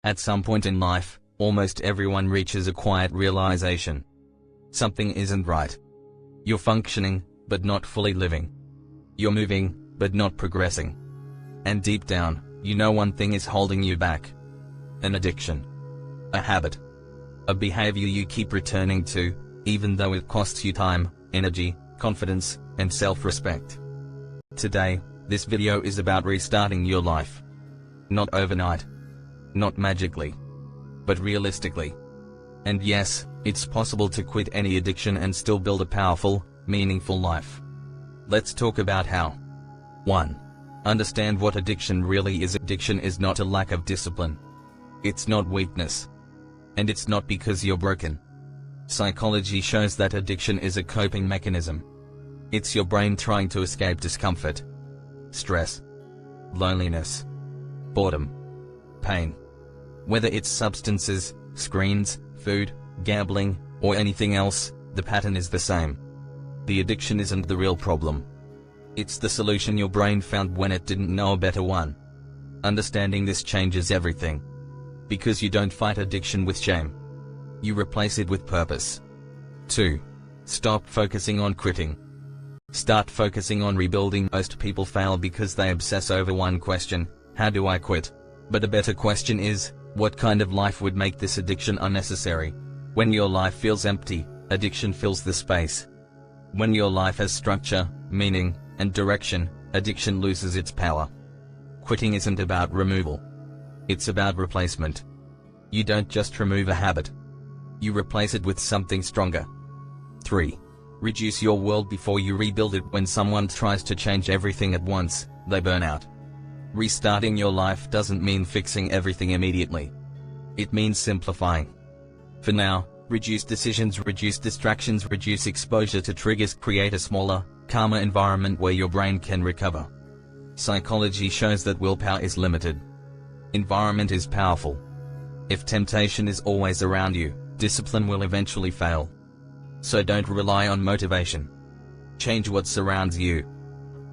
At some point in life, almost everyone reaches a quiet realization. Something isn't right. You're functioning, but not fully living. You're moving, but not progressing. And deep down, you know one thing is holding you back. An addiction. A habit. A behavior you keep returning to, even though it costs you time, energy, confidence, and self-respect. Today, this video is about restarting your life. Not overnight. Not magically. But realistically. And yes, it's possible to quit any addiction and still build a powerful, meaningful life. Let's talk about how. 1. Understand what addiction really is. Addiction is not a lack of discipline. It's not weakness. And it's not because you're broken. Psychology shows that addiction is a coping mechanism. It's your brain trying to escape discomfort, stress, loneliness, boredom, pain. Whether it's substances, screens, food, gambling, or anything else, the pattern is the same. The addiction isn't the real problem. It's the solution your brain found when it didn't know a better one. Understanding this changes everything. Because you don't fight addiction with shame. You replace it with purpose. 2. Stop focusing on quitting. Start focusing on rebuilding. Most people fail because they obsess over one question: how do I quit? But a better question is, what kind of life would make this addiction unnecessary? When your life feels empty, addiction fills the space. When your life has structure, meaning, and direction, addiction loses its power. Quitting isn't about removal. It's about replacement. You don't just remove a habit. You replace it with something stronger. 3. Reduce your world before you rebuild it. When someone tries to change everything at once, they burn out. Restarting your life doesn't mean fixing everything immediately. It means simplifying. For now, reduce decisions, reduce distractions, reduce exposure to triggers, create a smaller, calmer environment where your brain can recover. Psychology shows that willpower is limited. Environment is powerful. If temptation is always around you, discipline will eventually fail. So don't rely on motivation. Change what surrounds you.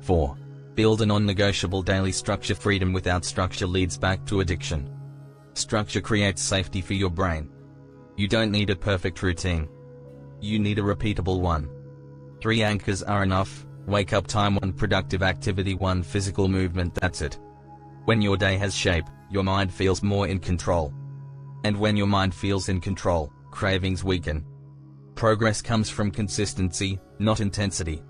4. Build a non-negotiable daily structure. Freedom without structure leads back to addiction. Structure creates safety for your brain. You don't need a perfect routine. You need a repeatable one. 3 anchors are enough: wake up time, 1 productive activity, 1 physical movement. That's it. When your day has shape, your mind feels more in control. And when your mind feels in control, cravings weaken. Progress comes from consistency, not intensity.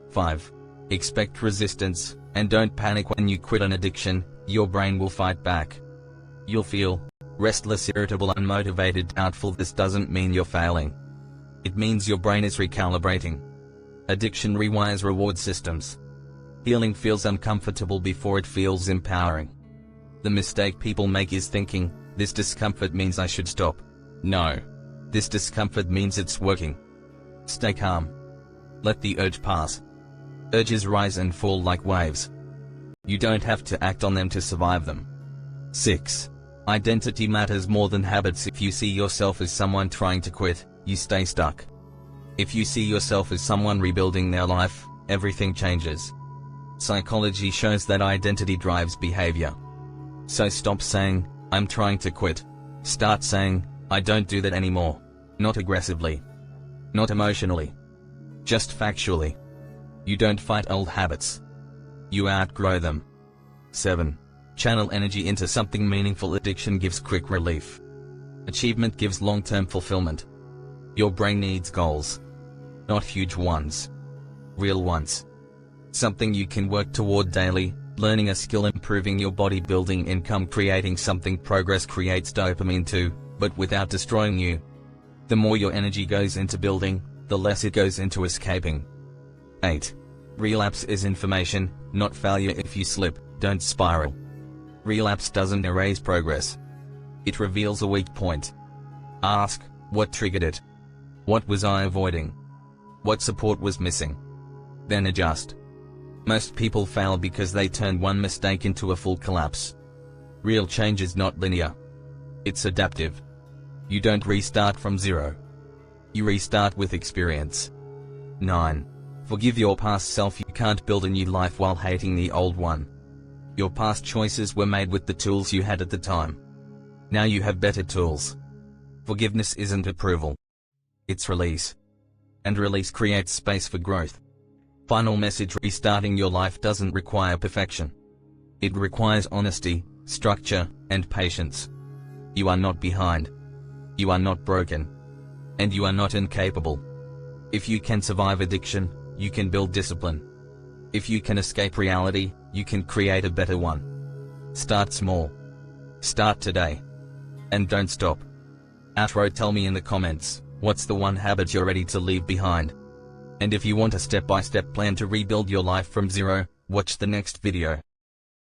5. Expect resistance, and don't panic when you quit an addiction. Your brain will fight back. You'll feel restless, irritable, unmotivated, doubtful. This doesn't mean you're failing. It means your brain is recalibrating. Addiction rewires reward systems. Healing feels uncomfortable before it feels empowering. The mistake people make is thinking, this discomfort means I should stop. No. This discomfort means it's working. Stay calm. Let the urge pass. Urges rise and fall like waves. You don't have to act on them to survive them. 6. Identity matters more than habits. If you see yourself as someone trying to quit, you stay stuck. If you see yourself as someone rebuilding their life, everything changes. Psychology shows that identity drives behavior. So stop saying, I'm trying to quit. Start saying, I don't do that anymore. Not aggressively. Not emotionally. Just factually. You don't fight old habits. You outgrow them. 7. Channel energy into something meaningful. Addiction gives quick relief. Achievement gives long-term fulfillment. Your brain needs goals. Not huge ones. Real ones. Something you can work toward daily, learning a skill, improving your body, building income, creating something. Progress creates dopamine too, but without destroying you. The more your energy goes into building, the less it goes into escaping. 8. Relapse is information, not failure. If you slip, don't spiral. Relapse doesn't erase progress. It reveals a weak point. Ask, what triggered it? What was I avoiding? What support was missing? Then adjust. Most people fail because they turn one mistake into a full collapse. Real change is not linear. It's adaptive. You don't restart from zero. You restart with experience. 9. Forgive your past self. You can't build a new life while hating the old one. Your past choices were made with the tools you had at the time. Now you have better tools. Forgiveness isn't approval. It's release. And release creates space for growth. Final message: restarting your life doesn't require perfection. It requires honesty, structure, and patience. You are not behind. You are not broken. And you are not incapable. If you can survive addiction, you can build discipline. If you can escape reality, you can create a better one. Start small. Start today. And don't stop. Outro: tell me in the comments, what's the one habit you're ready to leave behind? And if you want a step-by-step plan to rebuild your life from zero, watch the next video.